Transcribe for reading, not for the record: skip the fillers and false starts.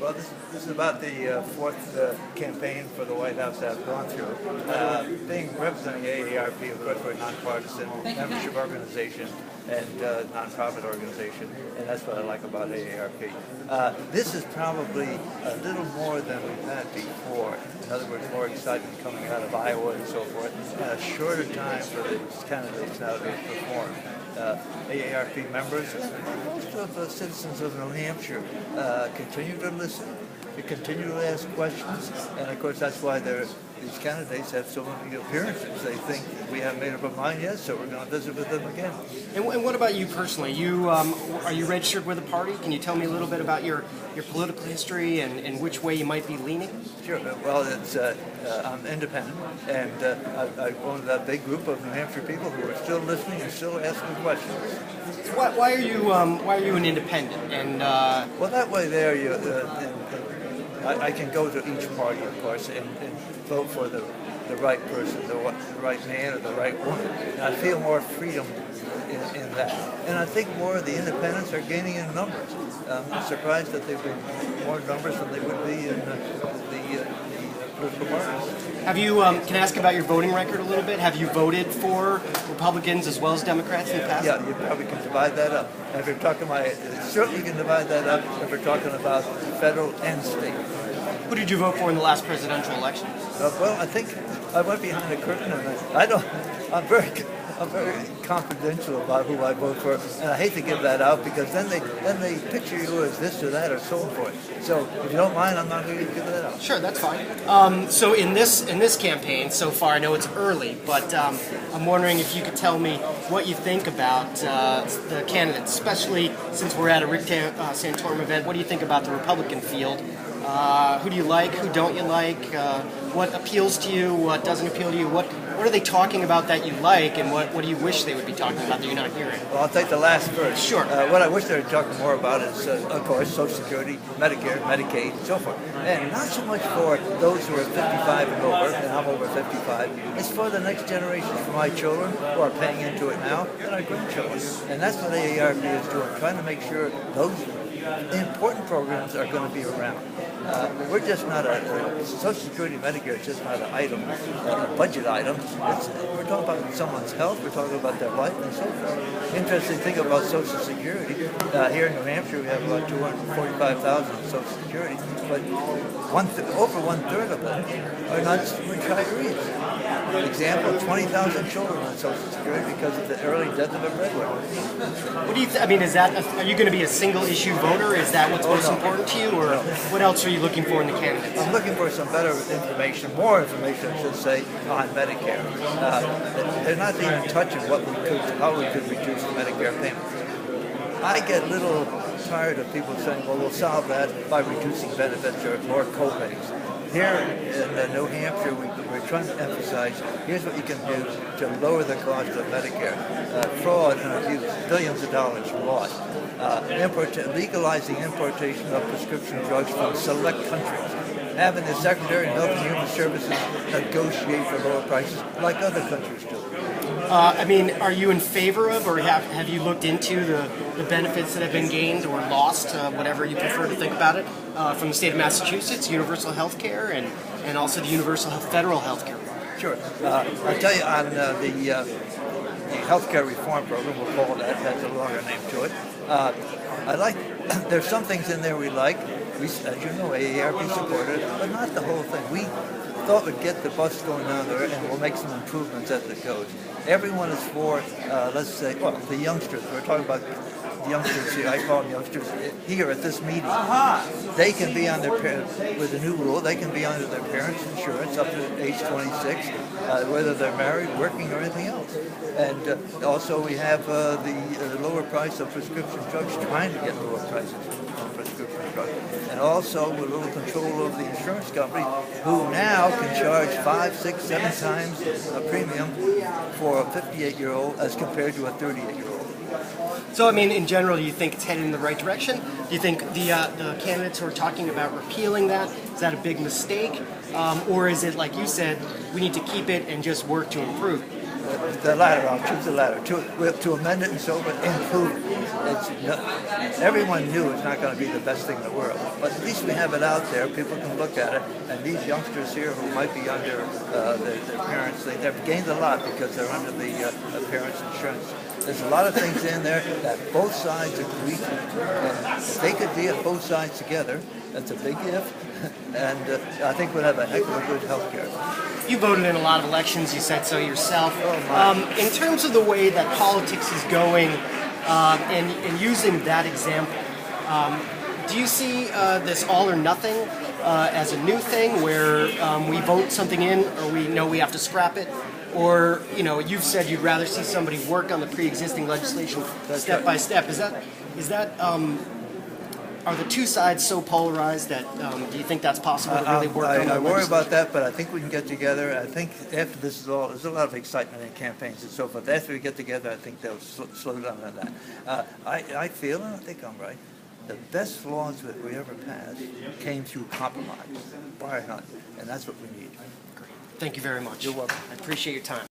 Well, this is about the fourth campaign for the White House I've gone through. Being representing AARP, of course, we're a nonpartisan membership organization and nonprofit organization, and that's what I like about AARP. This is probably a little more than we've had before. In other words, more excitement coming out of Iowa and so forth, and a shorter time for the candidates now to perform. AARP members and most of the citizens of New Hampshire continue to listen, they continue to ask questions, and of course that's why these candidates have so many appearances. They think we haven't made up our mind yet, so we're going to visit with them again. And what about you personally? Are you registered with a party? Can you tell me a little bit about your political history and which way you might be leaning? Sure. Well, I'm independent, and I own that big group of New Hampshire people who are still listening and still asking questions. So why are you an independent? And well, that way there I can go to each party, of course, and vote for the right person, the right man or the right woman. And I feel more freedom in that. And I think more of the independents are gaining in numbers. I'm surprised that they've been more numbers than they would be in the political parties. Have you? Can I ask about your voting record a little bit? Have you voted for Republicans as well as Democrats in the past? Yeah, you probably can divide that up. And if you're talking about, certainly you can divide that up if we're talking about federal and state. Who did you vote for in the last presidential election? Well, I think I went behind the curtain, and I'm very confidential about who I vote for, and I hate to give that out because then they picture you as this or that or so forth. So if you don't mind, I'm not going to give that out. Sure, that's fine. So in this campaign so far, I know it's early, but I'm wondering if you could tell me what you think about the candidates, especially since we're at a Rick Santorum event. What do you think about the Republican field? Who do you like? Who don't you like? What appeals to you? What doesn't appeal to you? What are they talking about that you like, and what do you wish they would be talking about that you're not hearing? Well, I'll take the last first. Sure. What I wish they were talking more about is, of course, Social Security, Medicare, Medicaid, and so forth. And not so much for those who are 55 and over, and I'm over 55. It's for the next generation, for my children who are paying into it now, and our grandchildren. And that's what AARP is doing, trying to make sure those important programs are going to be around. We're just not Social Security, Medicare is just not an item, a budget item. We're talking about someone's health, we're talking about their life and so forth. Interesting thing about Social Security, here in New Hampshire we have about 245,000 on Social Security, but over one-third of them are not retirees. For example, 20,000 children on Social Security because of the early death of a breadwinner. What do you? I mean, are you going to be a single-issue voter? Is that what's most important to you, or what else are you looking for in the candidates? I'm looking for some better information, more information, I should say, on Medicare. They're not even touching how we could reduce the Medicare payment. I get a little tired of people saying, well, we'll solve that by reducing benefits or more co-pays. Here in New Hampshire, we're trying to emphasize, here's what you can do to lower the cost of Medicare. Fraud and abuse, billions of dollars lost. Legalizing importation of prescription drugs from select countries. Having the Secretary of Health and Human Services negotiate for lower prices like other countries do. I mean, are you in favor of, or have you looked into the benefits that have been gained or lost, whatever you prefer to think about it, from the state of Massachusetts, universal health care, and also the universal federal health care? Sure. I'll tell you on the healthcare reform program, we'll call that's a longer name to it. There's some things in there we like. As you know, AARP supported it, but not the whole thing. We thought we'd get the bus going down there and we'll make some improvements as it goes. Everyone is for, let's say, well, the youngsters. We're talking about the youngsters here. I call them youngsters here at this meeting. They can be on their parents, with the new rule, they can be under their parents' insurance up to age 26, whether they're married, working, or anything else. And also we have the lower price of prescription drugs, trying to get lower prices on prescription drugs. And also with a little control of the insurance company, who now can charge 5, 6, 7 times a premium for a 58-year-old as compared to a 38-year-old. So, I mean, in general, do you think it's headed in the right direction? Do you think the candidates who are talking about repealing that, is that a big mistake? Or is it, like you said, we need to keep it and just work to improve? The latter, I'll choose the latter. To amend it and so, but improve it. everyone knew it's not going to be the best thing in the world, but at least we have it out there. People can look at it, and these youngsters here who might be under their parents, they've gained a lot because they're under the parents' insurance. There's a lot of things in there that both sides agree to. And if they could be at both sides together, that's a big if. And I think we'll have a heck of a good health care. You voted in a lot of elections, you said so yourself. Oh, in terms of the way that politics is going and using that example, do you see this all or nothing as a new thing where we vote something in or we know we have to scrap it? Or, you've said you'd rather see somebody work on the pre-existing legislation step by step. Is that are the two sides so polarized that do you think that's possible to really work on? I worry about that, but I think we can get together. I think after this is all, there's a lot of excitement in campaigns and so forth. After we get together, I think they'll slow down on that. I feel, and I think I'm right, the best laws that we ever passed came through compromise, bar none, and that's what we need. Great. Thank you very much. You're welcome. I appreciate your time.